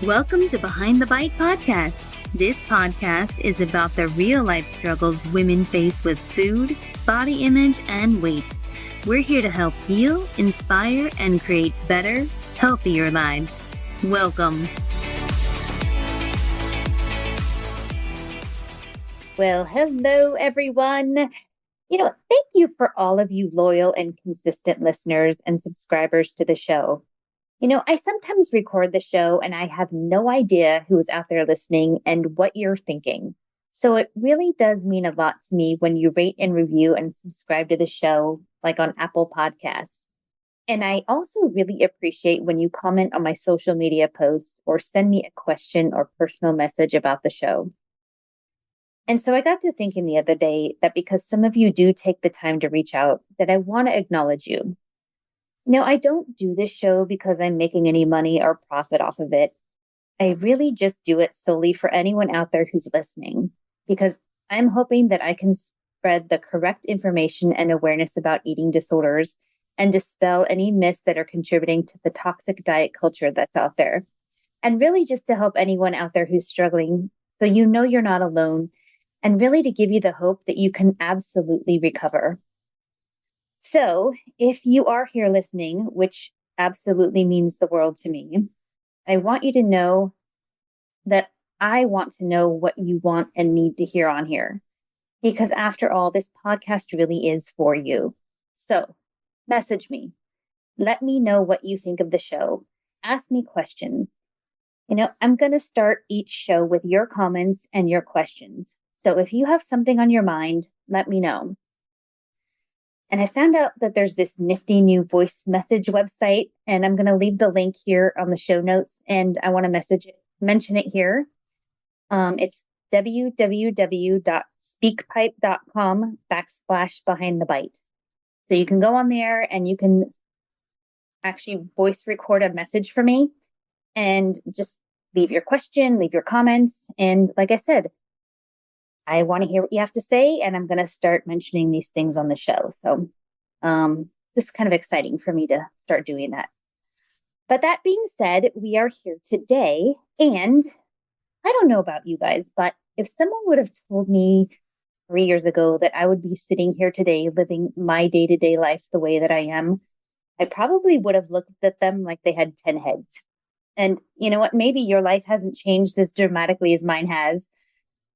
Welcome to Behind the Bite podcast. This podcast is about the real-life struggles women face with food, body image, and weight. We're here to help heal, inspire, and create better, healthier lives. Welcome. Well, hello, everyone. Thank you for all of you loyal and consistent listeners and subscribers to the show. I sometimes record the show and I have no idea who is out there listening and what you're thinking. So it really does mean a lot to me when you rate and review and subscribe to the show, like on Apple Podcasts. And I also really appreciate when you comment on my social media posts or send me a question or personal message about the show. And so I got to thinking the other day that because some of you do take the time to reach out, that I want to acknowledge you. I don't do this show because I'm making any money or profit off of it. I really just do it solely for anyone out there who's listening, because I'm hoping that I can spread the correct information and awareness about eating disorders and dispel any myths that are contributing to the toxic diet culture that's out there. And really just to help anyone out there who's struggling, so you're not alone, and really to give you the hope that you can absolutely recover. So if you are here listening, which absolutely means the world to me, I want you to know that I want to know what you want and need to hear on here. Because after all, this podcast really is for you. So message me. Let me know what you think of the show. Ask me questions. I'm going to start each show with your comments and your questions. So if you have something on your mind, let me know. And I found out that there's this nifty new voice message website, and I'm going to leave the link here on the show notes, and I want to mention it here. It's www.speakpipe.com/behindthebite. So you can go on there and you can actually voice record a message for me and just leave your question, leave your comments. And like I said, I want to hear what you have to say, and I'm going to start mentioning these things on the show. So this is kind of exciting for me to start doing that. But that being said, we are here today, and I don't know about you guys, but if someone would have told me 3 years ago that I would be sitting here today living my day-to-day life the way that I am, I probably would have looked at them like they had 10 heads. And you know what? Maybe your life hasn't changed as dramatically as mine has.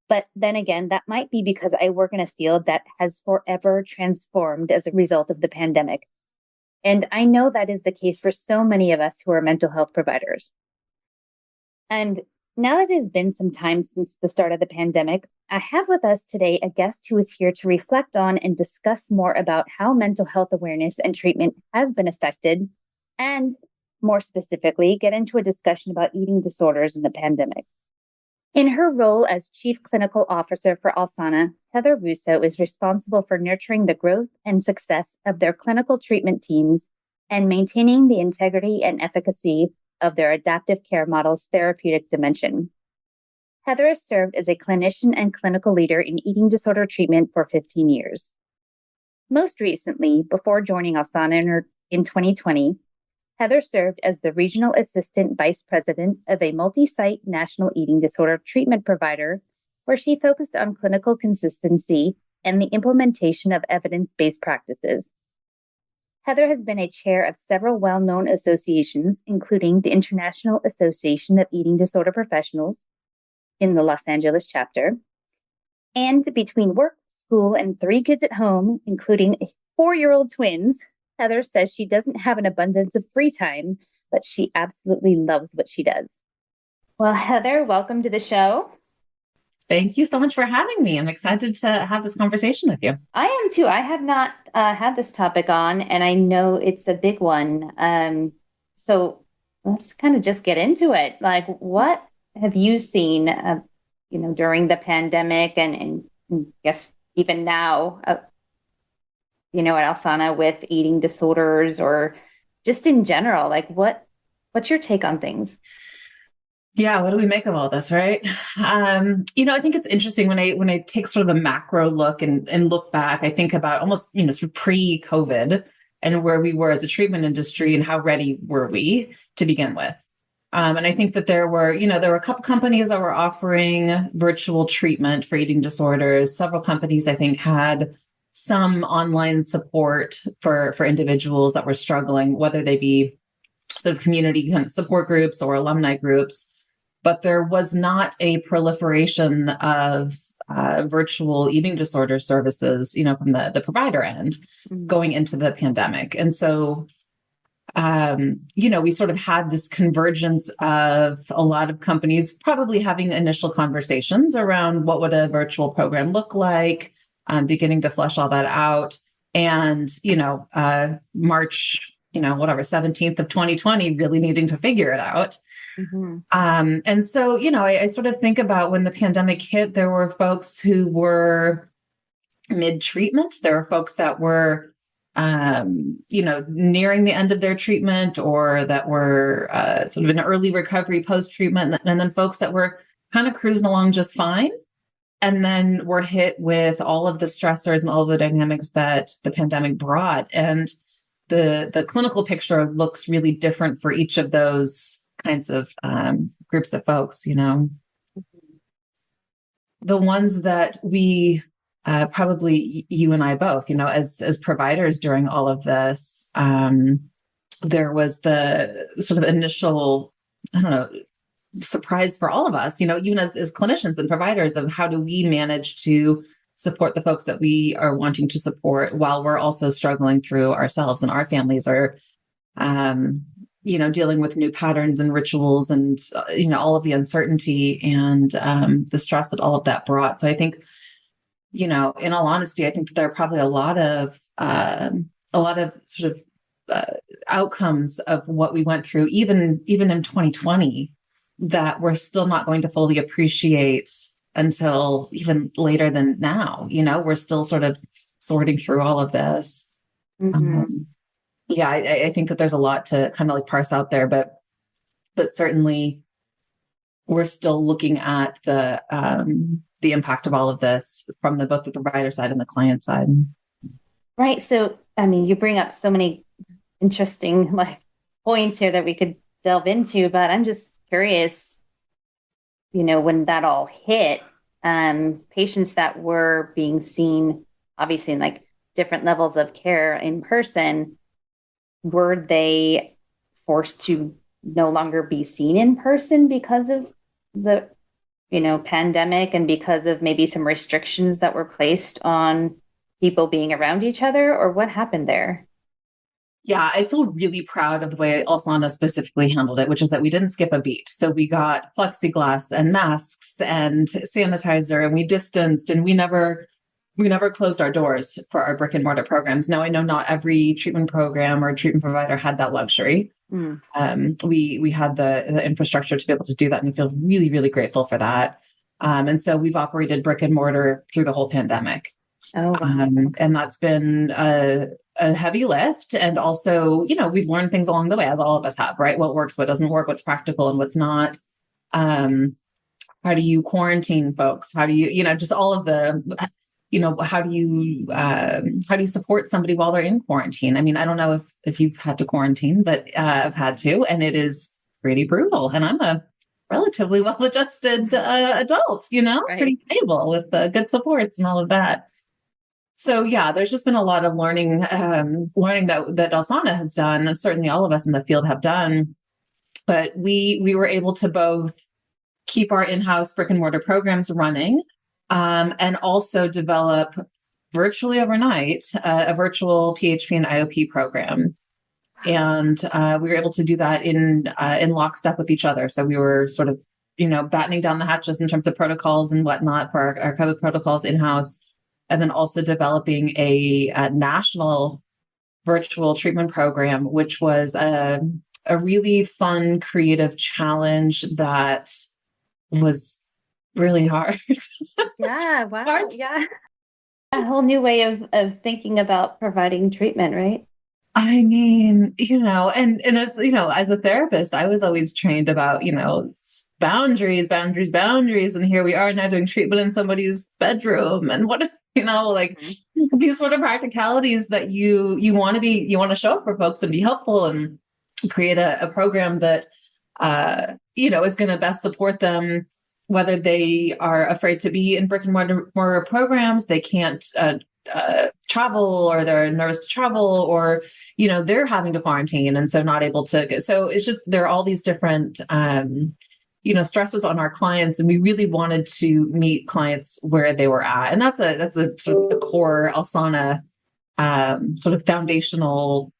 But then again, that might be because I work in a field that has forever transformed as a result of the pandemic. And I know that is the case for so many of us who are mental health providers. And now that it has been some time since the start of the pandemic, I have with us today a guest who is here to reflect on and discuss more about how mental health awareness and treatment has been affected, and more specifically, get into a discussion about eating disorders in the pandemic. In her role as Chief Clinical Officer for Alana, Heather Russo is responsible for nurturing the growth and success of their clinical treatment teams and maintaining the integrity and efficacy of their adaptive care model's therapeutic dimension. Heather has served as a clinician and clinical leader in eating disorder treatment for 15 years. Most recently, before joining Alana in 2020, Heather served as the Regional Assistant Vice President of a multi-site national eating disorder treatment provider, where she focused on clinical consistency and the implementation of evidence-based practices. Heather has been a chair of several well-known associations, including the International Association of Eating Disorder Professionals in the Los Angeles chapter. And between work, school, and 3 kids at home, including 4-year-old twins, Heather says she doesn't have an abundance of free time, but she absolutely loves what she does. Well, Heather, welcome to the show. Thank you so much for having me. I'm excited to have this conversation with you. I am too. I have not had this topic on, and I know it's a big one. So let's kind of just get into it. Like, what have you seen, during the pandemic and I guess even now, at Alana with eating disorders, or just in general? Like, what's your take on things? Yeah, what do we make of all this, right? I think it's interesting when I take sort of a macro look and look back. I think about almost sort of pre-COVID and where we were as a treatment industry and how ready were we to begin with. And I think that there were a couple companies that were offering virtual treatment for eating disorders. Several companies, I think, had some online support for individuals that were struggling, whether they be sort of community kind of support groups or alumni groups. But there was not a proliferation of virtual eating disorder services, from the provider end going into the pandemic. And so we sort of had this convergence of a lot of companies probably having initial conversations around what would a virtual program look like, beginning to flesh all that out. And, March, 17th of 2020, really needing to figure it out. Mm-hmm. And so, I sort of think about when the pandemic hit, there were folks who were mid-treatment. There were folks that were nearing the end of their treatment, or that were sort of in early recovery post-treatment. And then folks that were kind of cruising along just fine. And then were hit with all of the stressors and all of the dynamics that the pandemic brought. And the clinical picture looks really different for each of those kinds of groups of folks, The ones that we probably you and I both, as providers during all of this, there was the sort of initial, surprise for all of us, even as clinicians and providers, of how do we manage to support the folks that we are wanting to support while we're also struggling through ourselves, and our families are, dealing with new patterns and rituals and, all of the uncertainty and the stress that all of that brought. So I think, in all honesty, I think that there are probably a lot of sort of outcomes of what we went through, even in 2020, that we're still not going to fully appreciate until even later than now. We're still sort of sorting through all of this. Mm-hmm. I think that there's a lot to kind of like parse out there, but certainly we're still looking at the impact of all of this from both the provider side and the client side. Right. So, you bring up so many interesting points here that we could delve into, but I'm just curious, when that all hit, patients that were being seen, obviously in different levels of care in person, were they forced to no longer be seen in person because of the, pandemic, and because of maybe some restrictions that were placed on people being around each other, or what happened there? Yeah, I feel really proud of the way Alana specifically handled it, which is that we didn't skip a beat. So we got plexiglass and masks and sanitizer, and we distanced, and we never closed our doors for our brick and mortar programs. Now, I know not every treatment program or treatment provider had that luxury. We had the infrastructure to be able to do that, and we feel really, really grateful for that. And so we've operated brick and mortar through the whole pandemic. Oh, wow. And that's been a heavy lift. And also, we've learned things along the way, as all of us have, right? What works, what doesn't work, what's practical and what's not. How do you quarantine folks? How do you, just all of the, how do you support somebody while they're in quarantine? I don't know if you've had to quarantine, but I've had to, and it is pretty brutal. And I'm a relatively well-adjusted adult, right. Pretty stable with good supports and all of that. So yeah, there's just been a lot of learning that Alana has done, and certainly all of us in the field have done. But we were able to both keep our in-house brick and mortar programs running, and also develop virtually overnight a virtual PHP and IOP program. And we were able to do that in lockstep with each other. So we were sort of, battening down the hatches in terms of protocols and whatnot for our COVID protocols in-house, and then also developing a national virtual treatment program, which was a really fun, creative challenge that was really hard. Yeah, wow. Hard. Yeah. A whole new way of thinking about providing treatment, right? And as a therapist, I was always trained about, boundaries. And here we are now doing treatment in somebody's bedroom. And what, these sort of practicalities that you want to show up for folks and be helpful and create a program that is going to best support them, whether they are afraid to be in brick and mortar programs, they can't travel, or they're nervous to travel, or, they're having to quarantine. And so not able to. So it's just, there are all these different, stressors on our clients. And we really wanted to meet clients where they were at. And that's a sort of the core Alana sort of foundational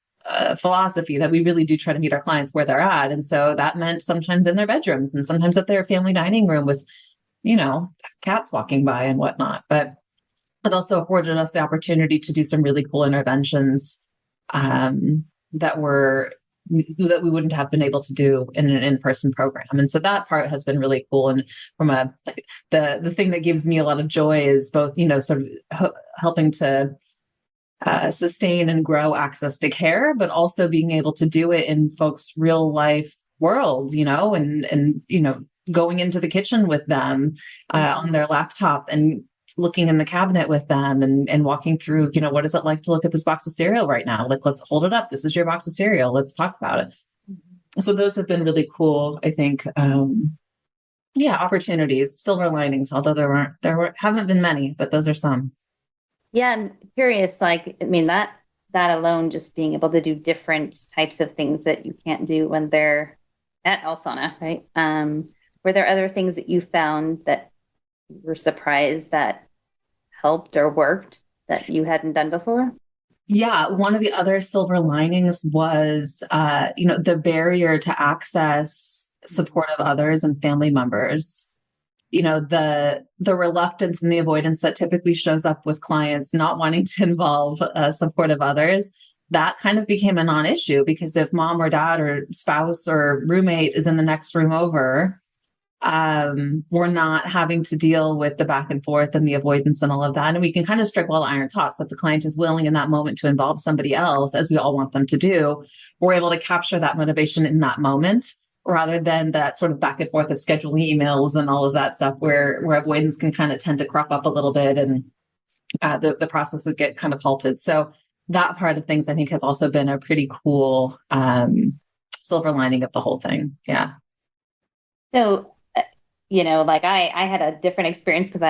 philosophy, that we really do try to meet our clients where they're at. And so that meant sometimes in their bedrooms, and sometimes at their family dining room with, cats walking by and whatnot. But it also afforded us the opportunity to do some really cool interventions that we wouldn't have been able to do in an in-person program. And so that part has been really cool. And from the thing that gives me a lot of joy is both, sort of helping to sustain and grow access to care, but also being able to do it in folks' real life worlds, and going into the kitchen with them on their laptop, and looking in the cabinet with them, and walking through, what is it like to look at this box of cereal right now? Like, let's hold it up. This is your box of cereal. Let's talk about it. So those have been really cool, I think. Opportunities, silver linings, although haven't been many, but those are some. Yeah, I'm curious, like, I mean, that alone, just being able to do different types of things that you can't do when they're at Alana, right? Were there other things that you found that you were surprised that helped or worked that you hadn't done before? Yeah, one of the other silver linings was, the barrier to access support of others and family members. The reluctance and the avoidance that typically shows up with clients not wanting to involve support of others, that kind of became a non-issue, because if mom or dad or spouse or roommate is in the next room over, we're not having to deal with the back and forth and the avoidance and all of that. And we can kind of strike while the iron's hot. So if the client is willing in that moment to involve somebody else, as we all want them to do, we're able to capture that motivation in that moment, rather than that sort of back and forth of scheduling emails and all of that stuff, where avoidance can kind of tend to crop up a little bit, and the process would get kind of halted. So that part of things, I think, has also been a pretty cool silver lining of the whole thing. Yeah. So, like I had a different experience because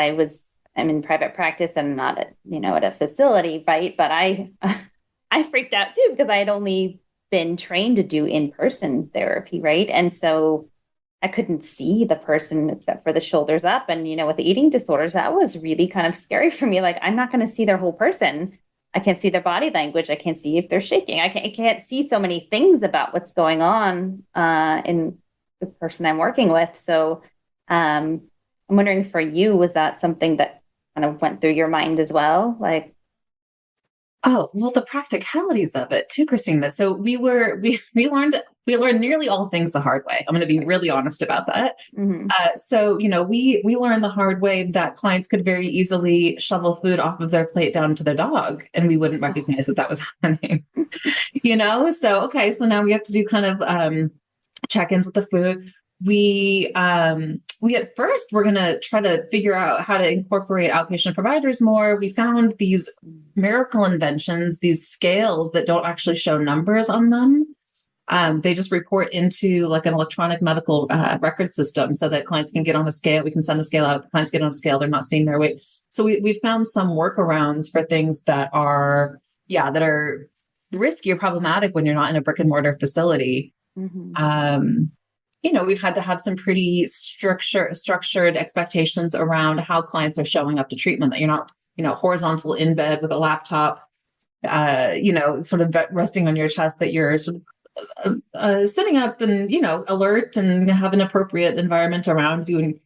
I'm in private practice and not at a facility, right? But I freaked out too, because I had only been trained to do in-person therapy, right? And so I couldn't see the person except for the shoulders up. And, with the eating disorders, that was really kind of scary for me. Like, I'm not going to see their whole person. I can't see their body language. I can't see if they're shaking. I can't see so many things about what's going on in the person I'm working with. So I'm wondering, for you, was that something that kind of went through your mind as well? Like, oh, well, the practicalities of it too, Christina. So we learned nearly all things the hard way. I'm going to be really honest about that. mm-hmm. So, we learned the hard way that clients could very easily shovel food off of their plate down to their dog, and we wouldn't recognize that was happening. So, okay, so now we have to do kind of check-ins with the food. We at first we're going to try to figure out how to incorporate outpatient providers more. We found these miracle inventions, these scales that don't actually show numbers on them. They just report into like an electronic medical record system, so that clients can get on a scale. We can send a scale out. The clients get on a scale. They're not seeing their weight. So we've found some workarounds for things that are risky or problematic when you're not in a brick and mortar facility. Mm-hmm. We've had to have some pretty structured expectations around how clients are showing up to treatment, that you're not, horizontal in bed with a laptop, sort of resting on your chest, that you're sort of sitting up and, alert and have an appropriate environment around you, and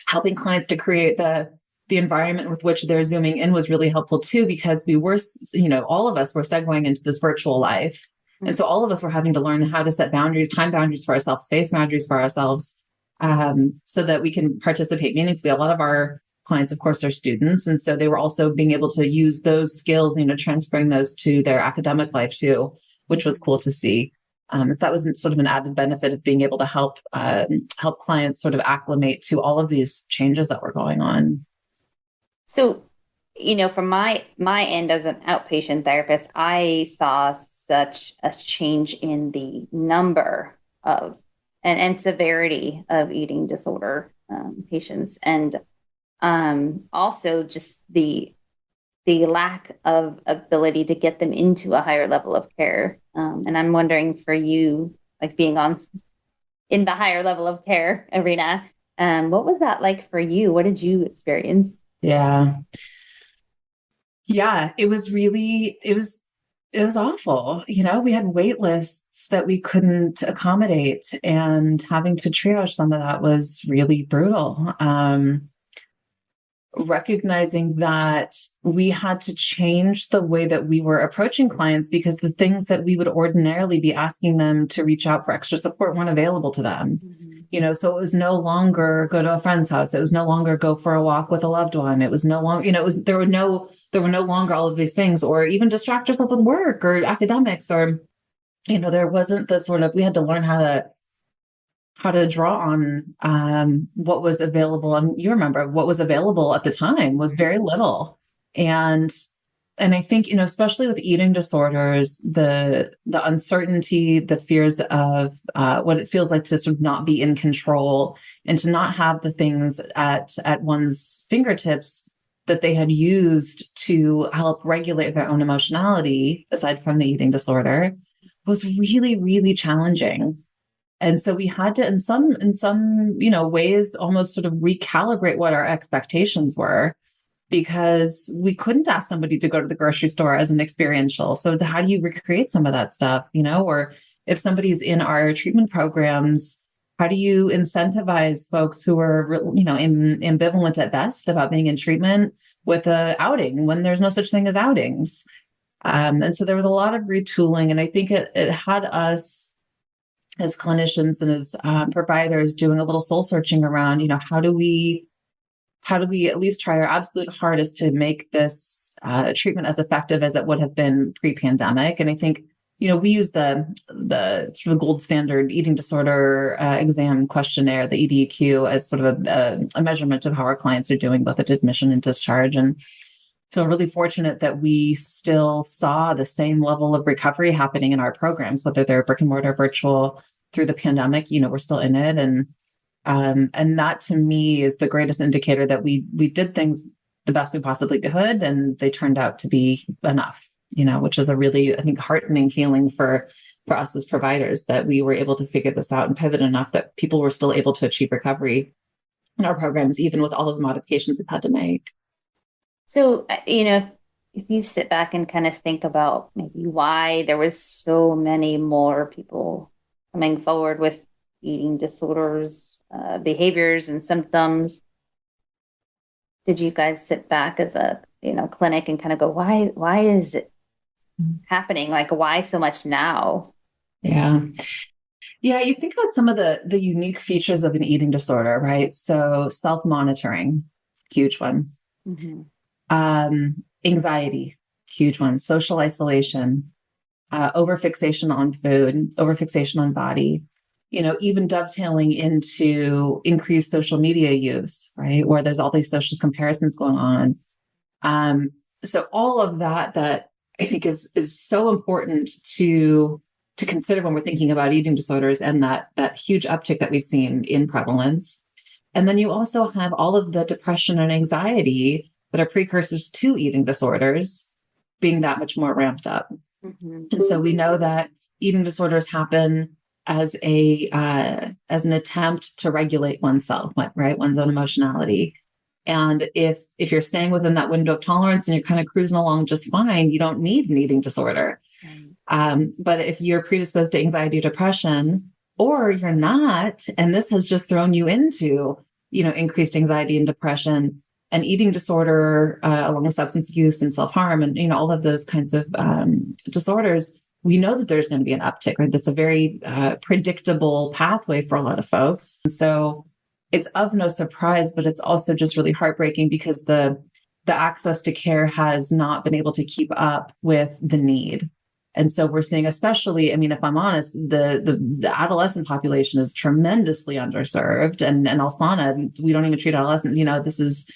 helping clients to create the environment with which they're zooming in was really helpful too, because we were, all of us were segueing into this virtual life. And so all of us were having to learn how to set boundaries, time boundaries for ourselves, space boundaries for ourselves, so that we can participate meaningfully. A lot of our clients, of course, are students. And so they were also being able to use those skills, transferring those to their academic life too, which was cool to see. So that was sort of an added benefit of being able to help clients sort of acclimate to all of these changes that were going on. So, from my end as an outpatient therapist, I saw such a change in the number of and severity of eating disorder patients, and also just the lack of ability to get them into a higher level of care. And I'm wondering for you, like being on in the higher level of care arena, what was that like for you? What did you experience? Yeah. Yeah, it was awful. We had wait lists that we couldn't accommodate, and having to triage some of that was really brutal. Recognizing that we had to change the way that we were approaching clients because the things that we would ordinarily be asking them to reach out for extra support weren't available to them. So it was no longer go to a friend's house. It was no longer go for a walk with a loved one. It was no longer, there were no longer all of these things, or even distract yourself with work or academics, or, there wasn't the sort of, we had to learn how to draw on what was available. And you remember what was available at the time was very little. And I think, especially with eating disorders, the uncertainty, the fears of what it feels like to sort of not be in control and to not have the things at one's fingertips that they had used to help regulate their own emotionality, aside from the eating disorder, was really, really challenging. And so we had to, in some, ways, almost sort of recalibrate what our expectations were, because we couldn't ask somebody to go to the grocery store as an experiential. So how do you recreate some of that stuff, or if somebody's in our treatment programs, how do you incentivize folks who are, ambivalent at best about being in treatment with a outing when there's no such thing as outings? And so there was a lot of retooling, and I think it had us as clinicians and as providers doing a little soul searching around, how do we at least try our absolute hardest to make this treatment as effective as it would have been pre-pandemic? And I think, we use the sort of gold standard eating disorder exam questionnaire, the EDQ, as sort of a measurement of how our clients are doing, both at admission and discharge. And feel really fortunate that we still saw the same level of recovery happening in our programs, whether they're brick and mortar, virtual, through the pandemic. We're still in it, and that to me is the greatest indicator that we did things the best we possibly could, and they turned out to be enough. Which is a really, I think, heartening feeling for us as providers, that we were able to figure this out and pivot enough that people were still able to achieve recovery in our programs, even with all of the modifications we've had to make. So, if you sit back and kind of think about maybe why there was so many more people coming forward with eating disorders, behaviors and symptoms, did you guys sit back as a, clinic and kind of go, why is it happening? Like, why so much now? Yeah. Yeah, you think about some of the unique features of an eating disorder, right? So self-monitoring, huge one. Anxiety, huge one. Social isolation, overfixation on food, overfixation on body, even dovetailing into increased social media use, right? Where there's all these social comparisons going on. So all of that I think is so important to consider when we're thinking about eating disorders, and that huge uptick that we've seen in prevalence. And then you also have all of the depression and anxiety that are precursors to eating disorders being that much more ramped up. And so we know that eating disorders happen as an attempt to regulate oneself, right? One's own emotionality. And if you're staying within that window of tolerance and you're kind of cruising along just fine, you don't need an eating disorder. But if you're predisposed to anxiety or depression, or you're not, and this has just thrown you into, increased anxiety and depression, and eating disorder, along with substance use and self-harm and, all of those kinds of disorders, we know that there's going to be an uptick, right? That's a very predictable pathway for a lot of folks. And so it's of no surprise, but it's also just really heartbreaking because the access to care has not been able to keep up with the need. And so we're seeing, especially, if I'm honest, the adolescent population is tremendously underserved. And Alana, we don't even treat adolescents. This is,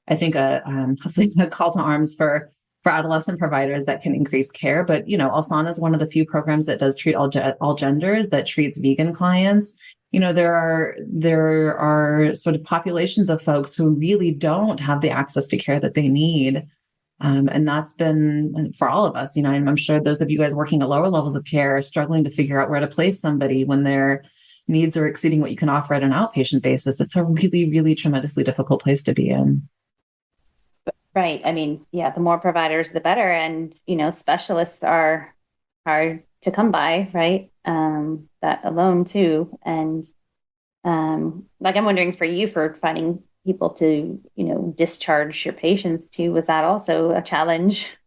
I think, hopefully a call to arms for for adolescent providers that can increase care. But, Alsana is one of the few programs that does treat all genders, that treats vegan clients. There are sort of populations of folks who really don't have the access to care that they need. And that's been for all of us, I'm sure those of you guys working at lower levels of care are struggling to figure out where to place somebody when their needs are exceeding what you can offer at an outpatient basis. It's a really, really tremendously difficult place to be in. Right. I mean, yeah, the more providers, the better. And, specialists are hard to come by, right? That alone too. And like I'm wondering for you for finding people to, discharge your patients to, was that also a challenge?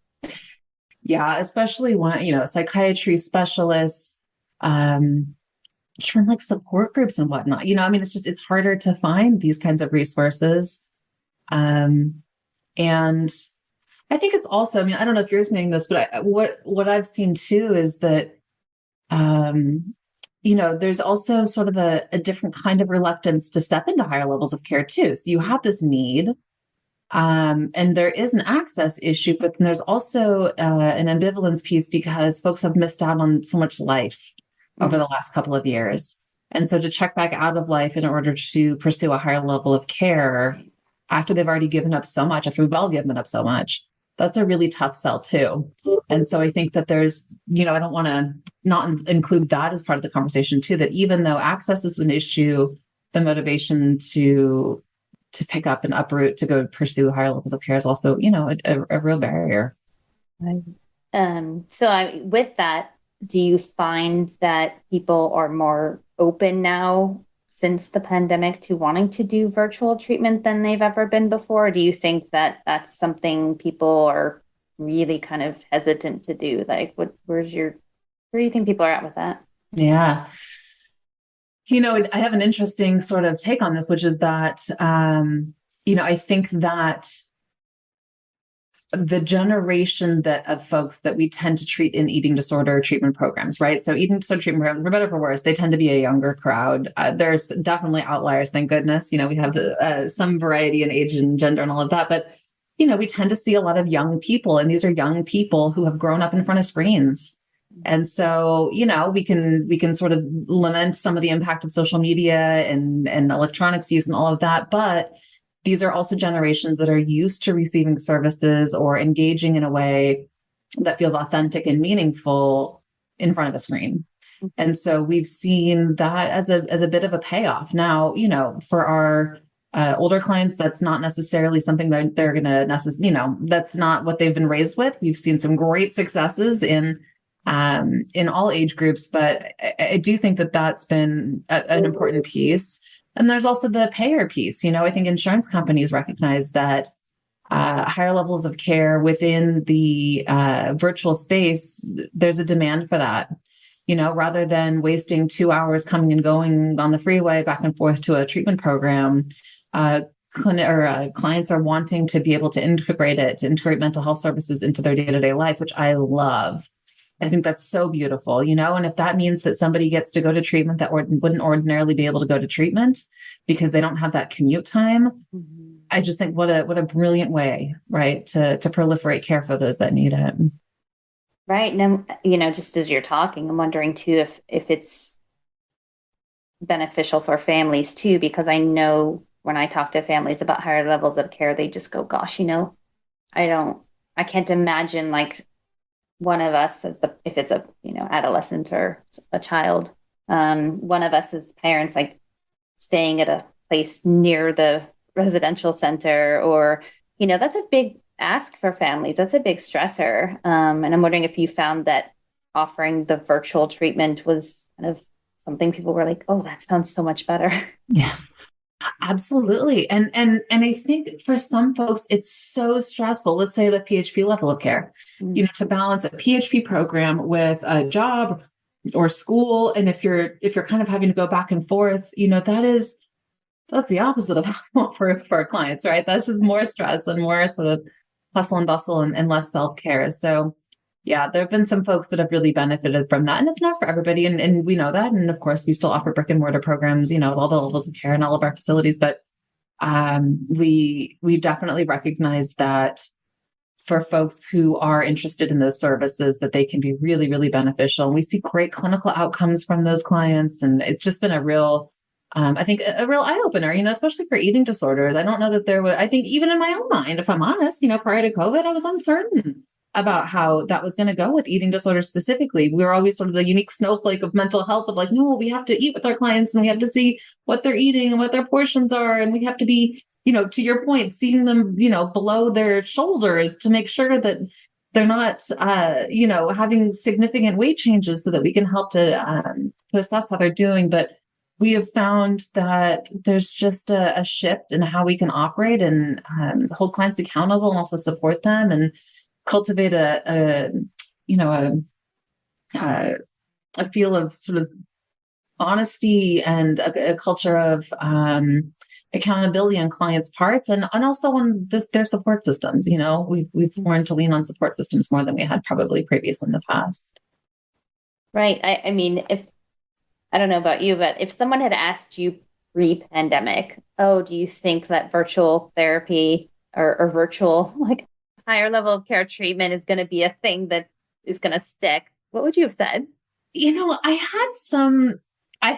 Yeah, especially when, psychiatry specialists, even like support groups and whatnot. It's harder to find these kinds of resources. And I think it's also, I don't know if you're saying this, but what I've seen too is that, there's also sort of a different kind of reluctance to step into higher levels of care too. So you have this need, and there is an access issue, but then there's also an ambivalence piece because folks have missed out on so much life over the last couple of years. And so to check back out of life in order to pursue a higher level of care after they've already given up so much, after we've all given up so much, that's a really tough sell too. And so I think that there's, I don't want to not include that as part of the conversation too, that even though access is an issue, the motivation to pick up and uproot to go pursue higher levels of care is also, a real barrier. Right. With that, do you find that people are more open now since the pandemic to wanting to do virtual treatment than they've ever been before? Or do you think that that's something people are really kind of hesitant to do? Like, where do you think people are at with that? Yeah. I have an interesting sort of take on this, which is that, I think that the generation of folks that we tend to treat in eating disorder treatment programs, right? So eating disorder treatment programs, for better or for worse, they tend to be a younger crowd. There's definitely outliers, thank goodness. We have some variety in age and gender and all of that, but we tend to see a lot of young people, and these are young people who have grown up in front of screens. And so, we can sort of lament some of the impact of social media and electronics use and all of that, but these are also generations that are used to receiving services or engaging in a way that feels authentic and meaningful in front of a screen. And so we've seen that as a bit of a payoff. Now, for our older clients, that's not necessarily something that they're going to that's not what they've been raised with. We've seen some great successes in all age groups, but I do think that that's been an important piece. And there's also the payer piece. I think insurance companies recognize that higher levels of care within the virtual space, there's a demand for that. Rather than wasting 2 hours coming and going on the freeway back and forth to a treatment program, clients are wanting to be able to integrate mental health services into their day-to-day life, which I love. I think that's so beautiful, and if that means that somebody gets to go to treatment that wouldn't ordinarily be able to go to treatment because they don't have that commute time, I just think what a brilliant way, right, to proliferate care for those that need it. Right. And just as you're talking, I'm wondering too if it's beneficial for families too, because I know when I talk to families about higher levels of care, they just go, gosh, I can't imagine like one of us if it's a, adolescent or a child, one of us as parents, like staying at a place near the residential center or, that's a big ask for families. That's a big stressor. And I'm wondering if you found that offering the virtual treatment was kind of something people were like, oh, that sounds so much better. Yeah. Absolutely. And I think for some folks, it's so stressful. Let's say the PHP level of care, to balance a PHP program with a job or school. And if you're kind of having to go back and forth, that's the opposite of for our clients, right? That's just more stress and more sort of hustle and bustle and less self-care. So yeah, there have been some folks that have really benefited from that. And it's not for everybody. And we know that. And of course, we still offer brick and mortar programs, at all the levels of care in all of our facilities. But we definitely recognize that for folks who are interested in those services, that they can be really, really beneficial. And we see great clinical outcomes from those clients. And it's just been a real, I think a real eye opener, especially for eating disorders. I don't know that there was, I think even in my own mind, if I'm honest, prior to COVID, I was uncertain about how that was going to go with eating disorders specifically. We were always sort of the unique snowflake of mental health of like, no, we have to eat with our clients and we have to see what they're eating and what their portions are. And we have to be, to your point, seeing them, below their shoulders to make sure that they're not, having significant weight changes so that we can help to assess how they're doing. But we have found that there's just a shift in how we can operate and hold clients accountable and also support them and cultivate a feel of sort of honesty and a culture of accountability on clients' parts and also on their support systems. We've learned to lean on support systems more than we had probably previously in the past. Right. I mean, I don't know about you, but if someone had asked you pre-pandemic, oh, do you think that virtual therapy or virtual like higher level of care treatment is going to be a thing that is going to stick, what would you have said? I've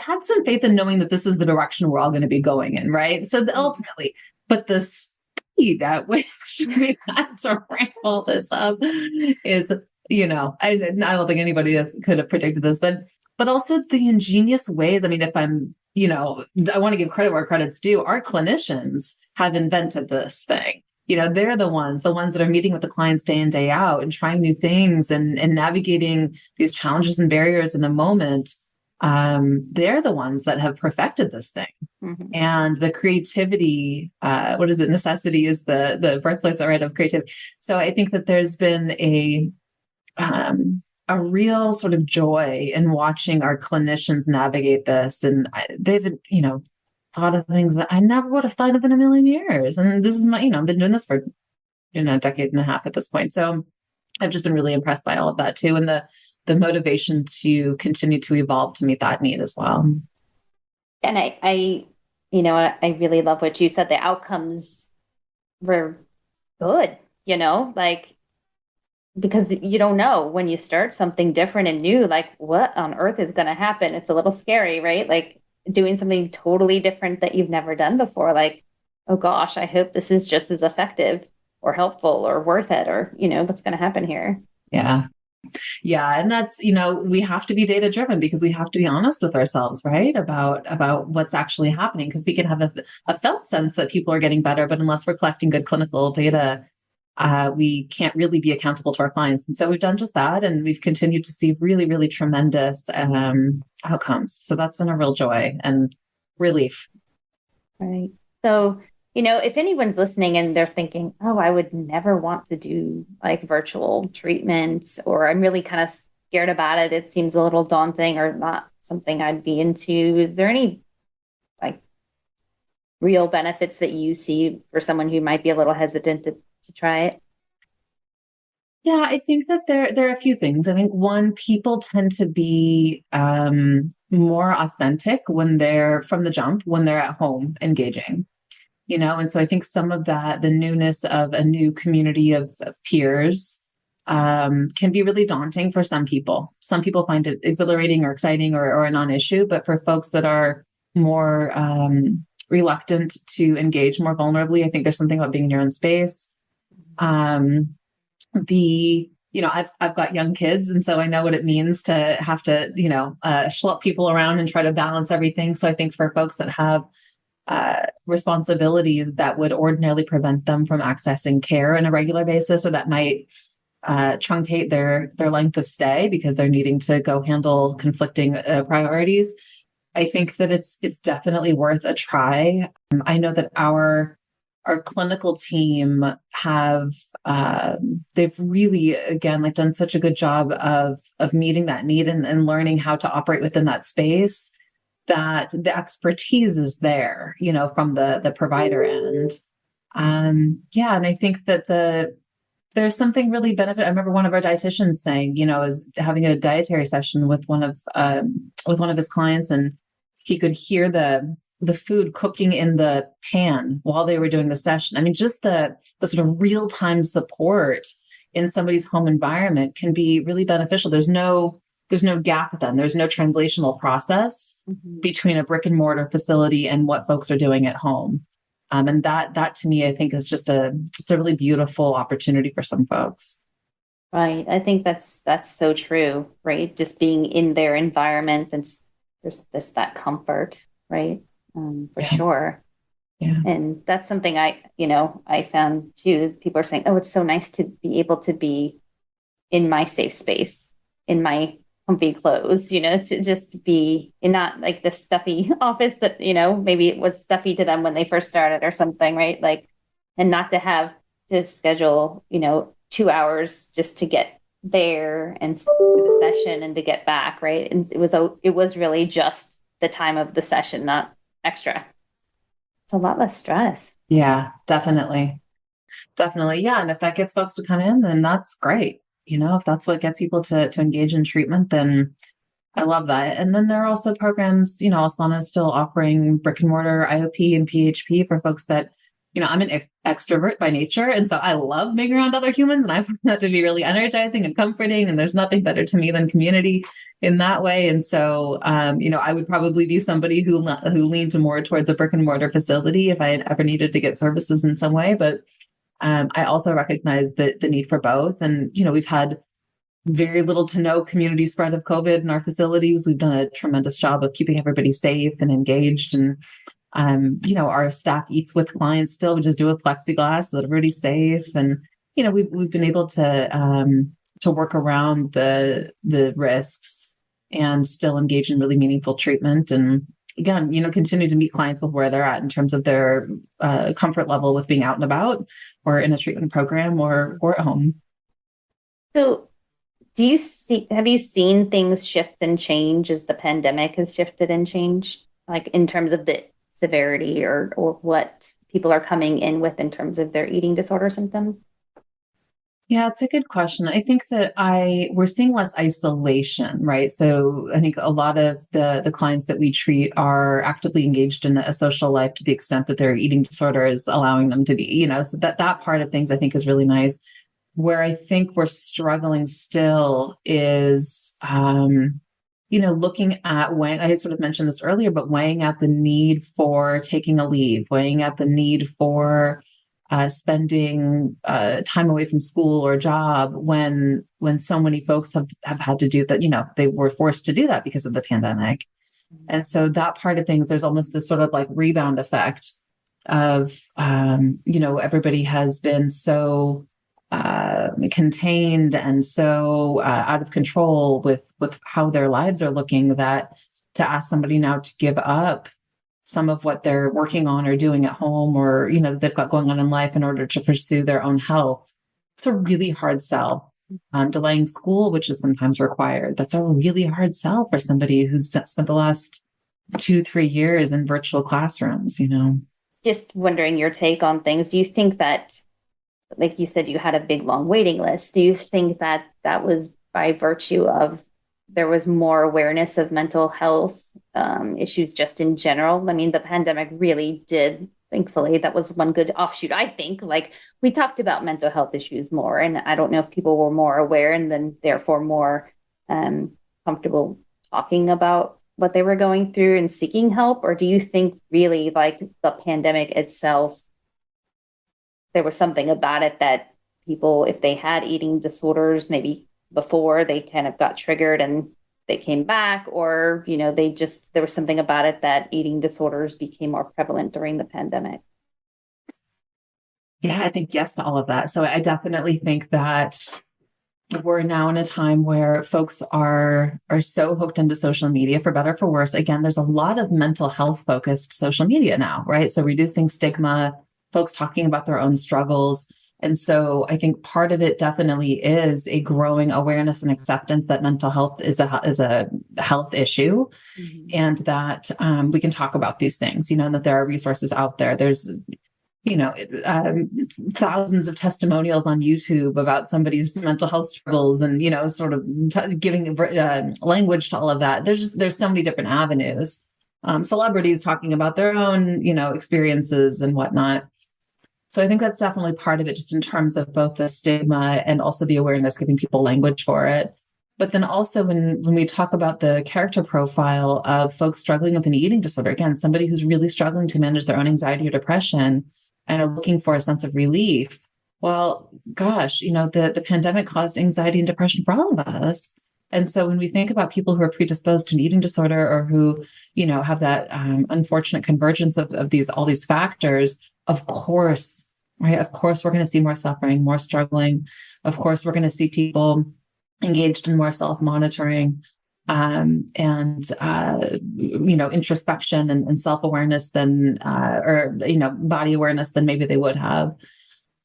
had some faith in knowing that this is the direction we're all going to be going in, right? So ultimately, but the speed at which we had to ramp all this up is, I don't think anybody could have predicted this, but also the ingenious ways. I mean, if I'm, I want to give credit where credit's due. Our clinicians have invented this thing. They're the ones that are meeting with the clients day in, day out and trying new things and navigating these challenges and barriers in the moment. They're the ones that have perfected this thing. Mm-hmm. And the creativity, necessity is the birthplace, right, of creativity. So I think that there's been a real sort of joy in watching our clinicians navigate this. And they've, thought of things that I never would have thought of in a million years. And this is my, I've been doing this for, a decade and a half at this point. So I've just been really impressed by all of that too. And the motivation to continue to evolve to meet that need as well. And I really love what you said. The outcomes were good, because you don't know when you start something different and new, like what on earth is going to happen. It's a little scary, right? Like doing something totally different that you've never done before. Like, oh gosh, I hope this is just as effective or helpful or worth it, or, what's going to happen here. Yeah. Yeah. And that's, we have to be data driven because we have to be honest with ourselves, right? About what's actually happening. Because we can have a felt sense that people are getting better, but unless we're collecting good clinical data, we can't really be accountable to our clients. And so we've done just that. And we've continued to see really, really tremendous outcomes. So that's been a real joy and relief. Right. So, if anyone's listening and they're thinking, oh, I would never want to do like virtual treatments, or I'm really kind of scared about it. It seems a little daunting or not something I'd be into. Is there any like real benefits that you see for someone who might be a little hesitant to try it? Yeah, I think that there are a few things. I think one, people tend to be more authentic when they're from the jump, when they're at home engaging, and so I think some of that, the newness of a new community of peers can be really daunting for some people. Some people find it exhilarating or exciting or a non-issue, but for folks that are more reluctant to engage more vulnerably, I think there's something about being in your own space. I've got young kids, and so I know what it means to have to, schlep people around and try to balance everything. So I think for folks that have responsibilities that would ordinarily prevent them from accessing care on a regular basis, or that might truncate their length of stay because they're needing to go handle conflicting priorities, I think that it's definitely worth a try. I know that our clinical team have they've really, again, like done such a good job of meeting that need and learning how to operate within that space, that the expertise is there, from the provider end. And I think that there's something really benefit. I remember one of our dietitians saying, is having a dietary session with one of his clients, and he could hear the the food cooking in the pan while they were doing the session. I mean, just the sort of real-time support in somebody's home environment can be really beneficial. There's no gap then. There's no translational process between a brick and mortar facility and what folks are doing at home. And that to me, I think is just it's a really beautiful opportunity for some folks. Right. I think that's so true, right? Just being in their environment and there's this that comfort, right? For Yeah. sure. Yeah. And that's something I found too. People are saying, "Oh, it's so nice to be able to be in my safe space, in my comfy clothes, to just be in not like the stuffy office that, maybe it was stuffy to them when they first started or something, right? Like, and not to have to schedule, 2 hours just to get there and do the session and to get back, right? And it was really just the time of the session, not extra. It's a lot less stress. Yeah, definitely. Definitely. Yeah. And if that gets folks to come in, then that's great. If that's what gets people to engage in treatment, then I love that. And then there are also programs, Asana is still offering brick and mortar IOP and PHP for folks that, I'm an extrovert by nature. And so I love being around other humans, and I find that to be really energizing and comforting. And there's nothing better to me than community in that way. And so, I would probably be somebody who leaned more towards a brick and mortar facility if I had ever needed to get services in some way. But I also recognize the need for both. And, we've had very little to no community spread of COVID in our facilities. We've done a tremendous job of keeping everybody safe and engaged. And, our staff eats with clients still. We just do a plexiglass so that everybody's safe. And, we've been able to work around the risks and still engage in really meaningful treatment. And again, continue to meet clients with where they're at in terms of their comfort level with being out and about or in a treatment program or at home. So have you seen things shift and change as the pandemic has shifted and changed, like in terms of the severity or what people are coming in with in terms of their eating disorder symptoms? Yeah, it's a good question. I think that we're seeing less isolation, right? So I think a lot of the clients that we treat are actively engaged in a social life to the extent that their eating disorder is allowing them to be, so that part of things I think is really nice. Where I think we're struggling still is, looking at weighing, I sort of mentioned this earlier, but weighing out the need for taking a leave, weighing out the need for spending time away from school or job when so many folks have had to do that, they were forced to do that because of the pandemic. And so that part of things, there's almost this sort of like rebound effect of, everybody has been so contained and so out of control with how their lives are looking, that to ask somebody now to give up some of what they're working on or doing at home or that they've got going on in life in order to pursue their own health, it's a really hard sell. Delaying school, which is sometimes required, that's a really hard sell for somebody who's spent the last 2-3 years in virtual classrooms. Just wondering your take on things. Do you think that, like you said, you had a big, long waiting list? Do you think that was by virtue of there was more awareness of mental health issues just in general? I mean, the pandemic really did, thankfully, that was one good offshoot, I think. Like, we talked about mental health issues more, and I don't know if people were more aware and then therefore more comfortable talking about what they were going through and seeking help. Or do you think really, like, the pandemic itself, there was something about it that people, if they had eating disorders, maybe before, they kind of got triggered and they came back, or, there was something about it that eating disorders became more prevalent during the pandemic? Yeah, I think yes to all of that. So I definitely think that we're now in a time where folks are so hooked into social media, for better, for worse. Again, there's a lot of mental health focused social media now, right? So reducing stigma, folks talking about their own struggles. And so I think part of it definitely is a growing awareness and acceptance that mental health is a health issue, and that we can talk about these things, and that there are resources out there. There's thousands of testimonials on YouTube about somebody's mental health struggles, and sort of giving language to all of that. There's so many different avenues. celebrities talking about their own, experiences and whatnot. So I think that's definitely part of it, just in terms of both the stigma and also the awareness, giving people language for it. But then also when we talk about the character profile of folks struggling with an eating disorder, again, somebody who's really struggling to manage their own anxiety or depression and are looking for a sense of relief. Well, gosh, the pandemic caused anxiety and depression for all of us. And so when we think about people who are predisposed to an eating disorder or who, have that unfortunate convergence of all these factors, of course, right? Of course, we're going to see more suffering, more struggling. Of course, we're going to see people engaged in more self-monitoring and introspection and self-awareness than body awareness than maybe they would have,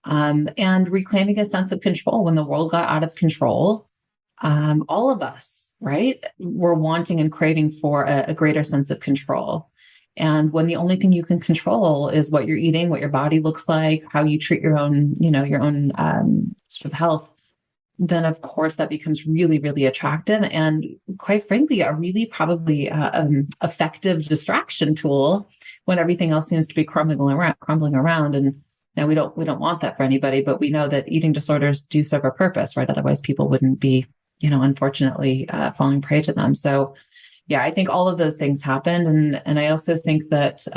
and reclaiming a sense of control when the world got out of control. All of us, right, were wanting and craving for a greater sense of control. And when the only thing you can control is what you're eating, what your body looks like, how you treat your own sort of health, then of course that becomes really, really attractive and, quite frankly, a really probably effective distraction tool when everything else seems to be crumbling around. And now we don't want that for anybody, but we know that eating disorders do serve a purpose, right? Otherwise, people wouldn't be, unfortunately, falling prey to them. So yeah, I think all of those things happened. And I also think that,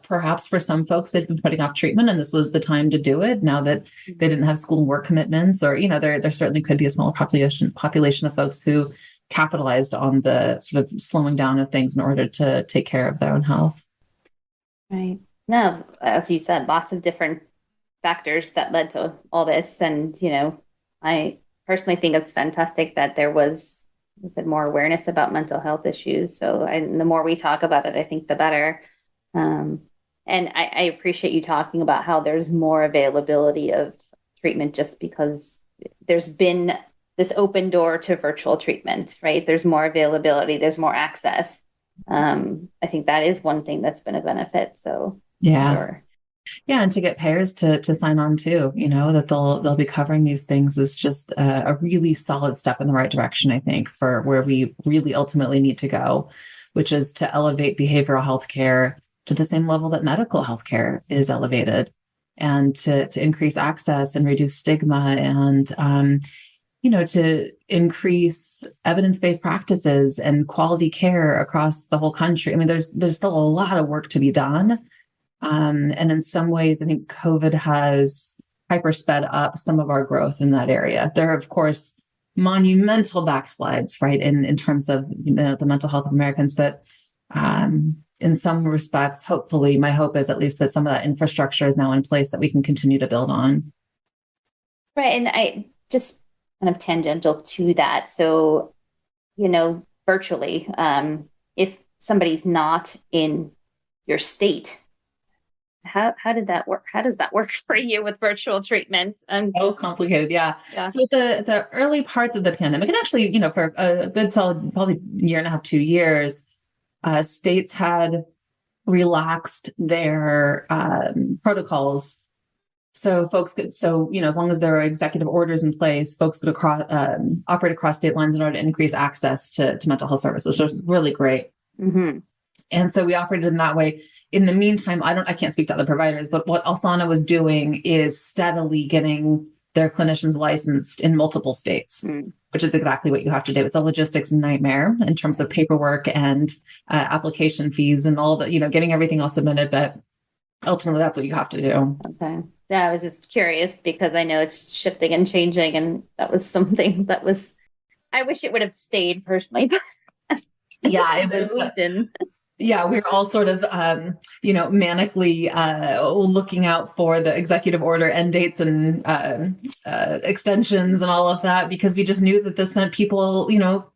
perhaps for some folks, they've been putting off treatment and this was the time to do it now that they didn't have school and work commitments, or, there certainly could be a small population of folks who capitalized on the sort of slowing down of things in order to take care of their own health. Right. No, as you said, lots of different factors that led to all this. And, I personally think it's fantastic that there was more awareness about mental health issues. So the more we talk about it, I think the better. And I appreciate you talking about how there's more availability of treatment just because there's been this open door to virtual treatment, right? There's more availability, there's more access. I think that is one thing that's been a benefit. So yeah. sure. Yeah, and to get payers to sign on too, that they'll be covering these things is just a really solid step in the right direction, I think, for where we really ultimately need to go, which is to elevate behavioral health care to the same level that medical health care is elevated, and to increase access and reduce stigma and to increase evidence-based practices and quality care across the whole country. I mean, there's still a lot of work to be done. And in some ways, I think COVID has hyper-sped up some of our growth in that area. There are, of course, monumental backslides, right, in terms of the mental health of Americans. But in some respects, hopefully, my hope is at least that some of that infrastructure is now in place that we can continue to build on. Right. And I just kind of tangential to that. So, virtually, if somebody's not in your state, how did that work? How does that work for you with virtual treatment? So complicated. Yeah. So the early parts of the pandemic, and actually, for a good solid, probably year and a half, 2 years, states had relaxed their protocols. So folks could, as long as there are executive orders in place, folks could operate across state lines in order to increase access to mental health services, which was really great. Mm-hmm. And so we operated in that way. In the meantime, I can't speak to other providers, but what Alana was doing is steadily getting their clinicians licensed in multiple states, which is exactly what you have to do. It's a logistics nightmare in terms of paperwork and application fees and all the, getting everything else submitted. But ultimately, that's what you have to do. Okay. Yeah, I was just curious because I know it's shifting and changing, and that was something that was, I wish it would have stayed personally. Yeah, it was. Yeah, we were all sort of, manically looking out for the executive order end dates and extensions and all of that, because we just knew that this meant people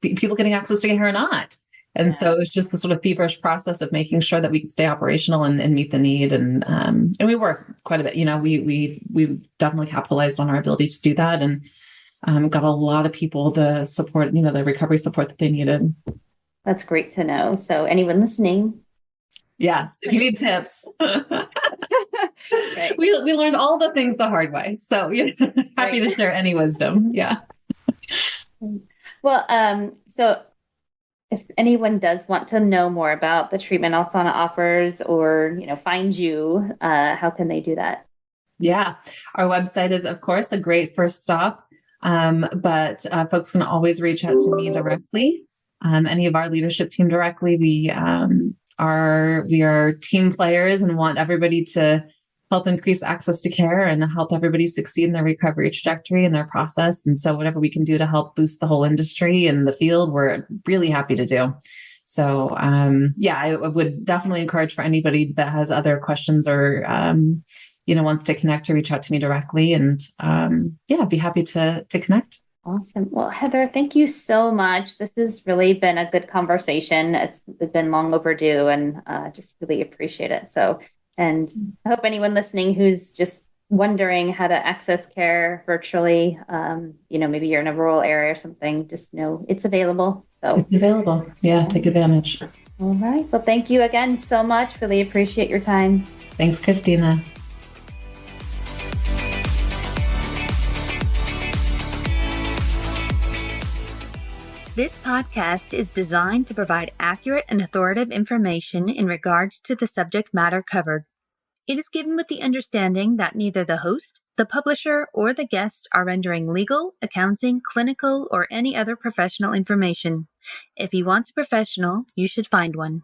getting access to care or not. And so it was just the sort of feverish process of making sure that we could stay operational and meet the need. And we worked quite a bit. We definitely capitalized on our ability to do that, and got a lot of people the support, the recovery support that they needed. That's great to know. So anyone listening? Yes, if you need tips. Right. We learned all the things the hard way. So happy to share any wisdom. Yeah. Well, so if anyone does want to know more about the treatment Alsana offers or, find you, how can they do that? Yeah, our website is, of course, a great first stop. But folks can always reach out to me directly, any of our leadership team directly. We are team players and want everybody to help increase access to care and help everybody succeed in their recovery trajectory and their process. And so whatever we can do to help boost the whole industry and the field, we're really happy to do. So yeah, I would definitely encourage for anybody that has other questions or wants to connect to reach out to me directly. And yeah, I'd be happy to connect. Awesome. Well, Heather, thank you so much. This has really been a good conversation. It's been long overdue and just really appreciate it. So, and I hope anyone listening who's just wondering how to access care virtually, maybe you're in a rural area or something, just know it's available. So It's available. Yeah, take advantage. All right. Well, thank you again so much. Really appreciate your time. Thanks, Christina. This podcast is designed to provide accurate and authoritative information in regards to the subject matter covered. It is given with the understanding that neither the host, the publisher, or the guest are rendering legal, accounting, clinical, or any other professional information. If you want a professional, you should find one.